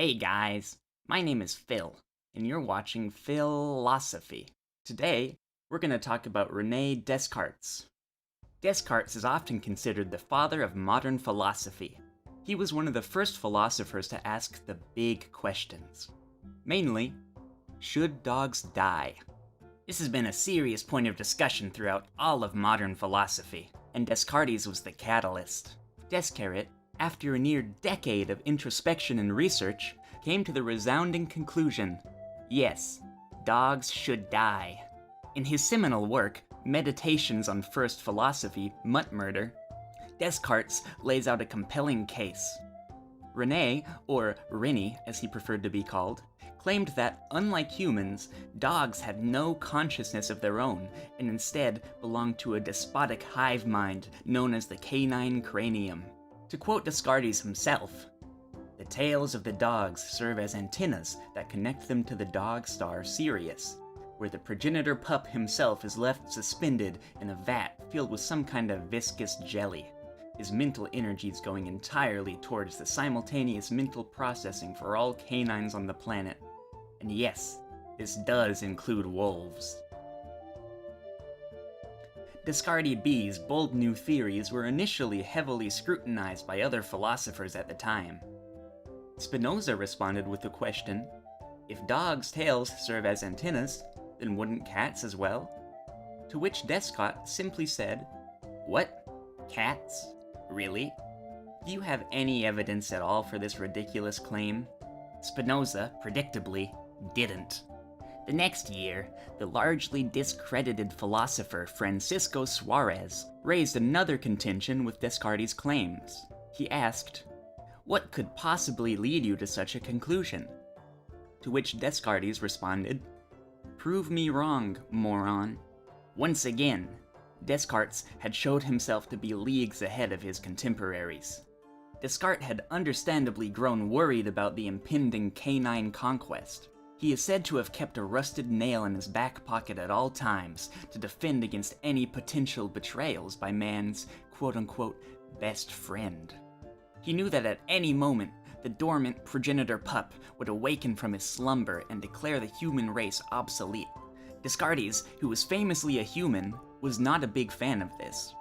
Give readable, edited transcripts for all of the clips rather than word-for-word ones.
Hey guys, my name is Phil, and you're watching Philosophy. Today, we're going to talk about René Descartes. Descartes is often considered the father of modern philosophy. He was one of the first philosophers to ask the big questions. Mainly, should dogs die? This has been a serious point of discussion throughout all of modern philosophy, and Descartes was the catalyst. Descartes, after a near decade of introspection and research, came to the resounding conclusion: yes, dogs should die. In his seminal work, Meditations on First Philosophy, Mutt Murder, Descartes lays out a compelling case. René, or René as he preferred to be called, claimed that, unlike humans, dogs had no consciousness of their own and instead belonged to a despotic hive mind known as the canine cranium. To quote Descartes himself, "The tails of the dogs serve as antennas that connect them to the dog star Sirius, where the progenitor pup himself is left suspended in a vat filled with some kind of viscous jelly, his mental energies going entirely towards the simultaneous mental processing for all canines on the planet. And yes, this does include wolves." Descartes B's bold new theories were initially heavily scrutinized by other philosophers at the time. Spinoza responded with the question, if dogs' tails serve as antennas, then wouldn't cats as well? To which Descartes simply said, "What? Cats? Really? Do you have any evidence at all for this ridiculous claim?" Spinoza, predictably, didn't. The next year, the largely discredited philosopher Francisco Suarez raised another contention with Descartes' claims. He asked, "What could possibly lead you to such a conclusion?" To which Descartes responded, "Prove me wrong, moron." Once again, Descartes had showed himself to be leagues ahead of his contemporaries. Descartes had understandably grown worried about the impending canine conquest. He is said to have kept a rusted nail in his back pocket at all times to defend against any potential betrayals by man's quote-unquote best friend. He knew that at any moment, the dormant progenitor pup would awaken from his slumber and declare the human race obsolete. Descartes, who was famously a human, was not a big fan of this.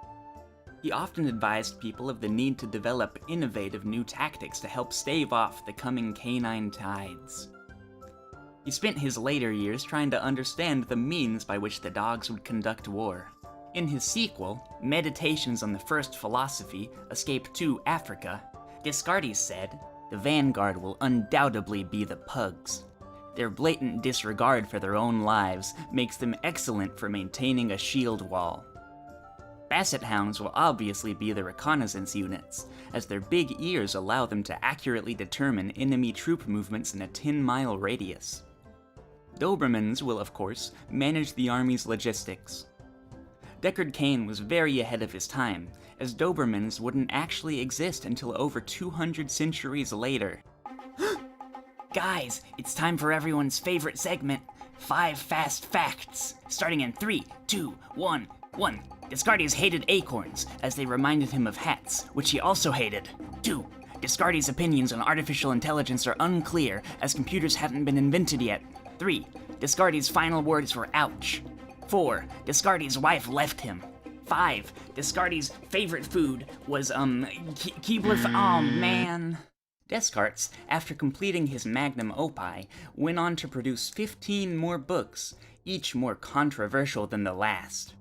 He often advised people of the need to develop innovative new tactics to help stave off the coming canine tides. He spent his later years trying to understand the means by which the dogs would conduct war. In his sequel, Meditations on the First Philosophy, Escape to Africa, Descartes said, "The vanguard will undoubtedly be the pugs. Their blatant disregard for their own lives makes them excellent for maintaining a shield wall. Basset hounds will obviously be the reconnaissance units, as their big ears allow them to accurately determine enemy troop movements in a 10-mile radius. Dobermans will, of course, manage the army's logistics." Deckard Cain was very ahead of his time, as Dobermans wouldn't actually exist until over 200 centuries later. Guys, it's time for everyone's favorite segment, 5 Fast Facts, starting in 3, 2, 1, 1. Descartes hated acorns, as they reminded him of hats, which he also hated. 2. Descartes' opinions on artificial intelligence are unclear, as computers hadn't been invented yet. 3. Descartes' final words were ouch. 4. Descartes' wife left him. 5. Descartes' favorite food was, Keebler. Oh man. Descartes, after completing his magnum opus, went on to produce 15 more books, each more controversial than the last.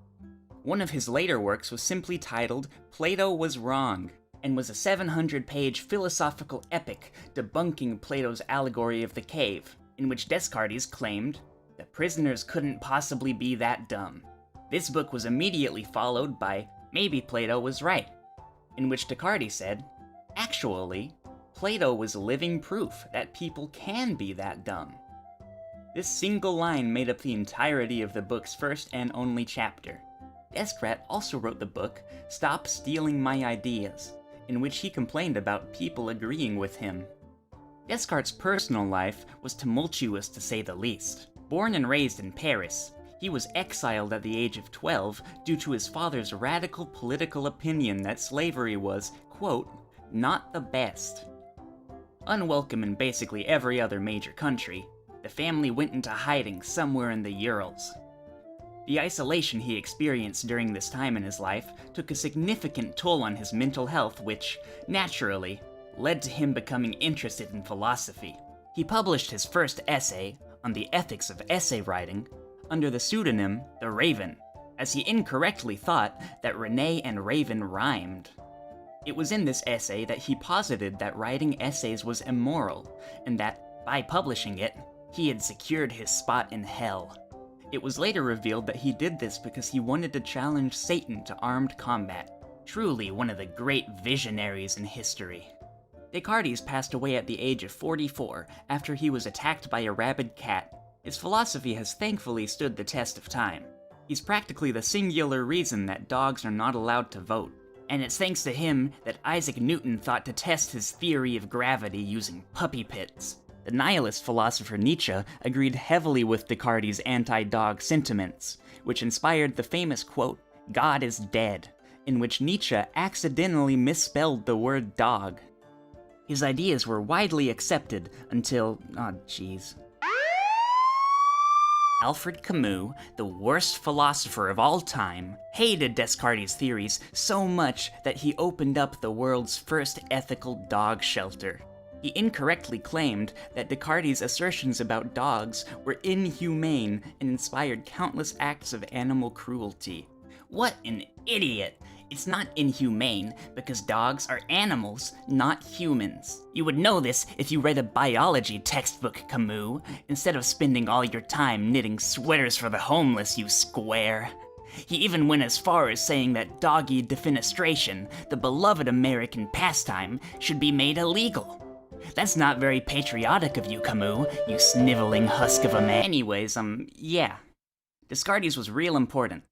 One of his later works was simply titled Plato Was Wrong, and was a 700-page philosophical epic debunking Plato's allegory of the cave, in which Descartes claimed the prisoners couldn't possibly be that dumb. This book was immediately followed by Maybe Plato Was Right, in which Descartes said, actually, Plato was living proof that people can be that dumb. This single line made up the entirety of the book's first and only chapter. Descartes also wrote the book Stop Stealing My Ideas, in which he complained about people agreeing with him. Descartes' personal life was tumultuous to say the least. Born and raised in Paris, he was exiled at the age of 12 due to his father's radical political opinion that slavery was, quote, not the best. Unwelcome in basically every other major country, the family went into hiding somewhere in the Urals. The isolation he experienced during this time in his life took a significant toll on his mental health, which, naturally, led to him becoming interested in philosophy. He published his first essay, On the Ethics of Essay Writing, under the pseudonym The Raven, as he incorrectly thought that René and Raven rhymed. It was in this essay that he posited that writing essays was immoral, and that, by publishing it, he had secured his spot in hell. It was later revealed that he did this because he wanted to challenge Satan to armed combat. Truly one of the great visionaries in history. Descartes passed away at the age of 44 after he was attacked by a rabid cat. His philosophy has thankfully stood the test of time. He's practically the singular reason that dogs are not allowed to vote. And it's thanks to him that Isaac Newton thought to test his theory of gravity using puppy pits. The nihilist philosopher Nietzsche agreed heavily with Descartes' anti-dog sentiments, which inspired the famous quote, "God is dead," in which Nietzsche accidentally misspelled the word dog. His ideas were widely accepted until, Alfred Camus, the worst philosopher of all time, hated Descartes' theories so much that he opened up the world's first ethical dog shelter. He incorrectly claimed that Descartes' assertions about dogs were inhumane and inspired countless acts of animal cruelty. What an idiot! It's not inhumane because dogs are animals, not humans. You would know this if you read a biology textbook, Camus, instead of spending all your time knitting sweaters for the homeless, you square. He even went as far as saying that doggy defenestration, the beloved American pastime, should be made illegal. That's not very patriotic of you, Camus, you sniveling husk of a man. Anyways, yeah. Descartes was real important.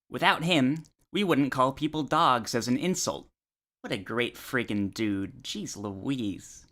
Without him, we wouldn't call people dogs as an insult. What a great friggin' dude, jeez Louise.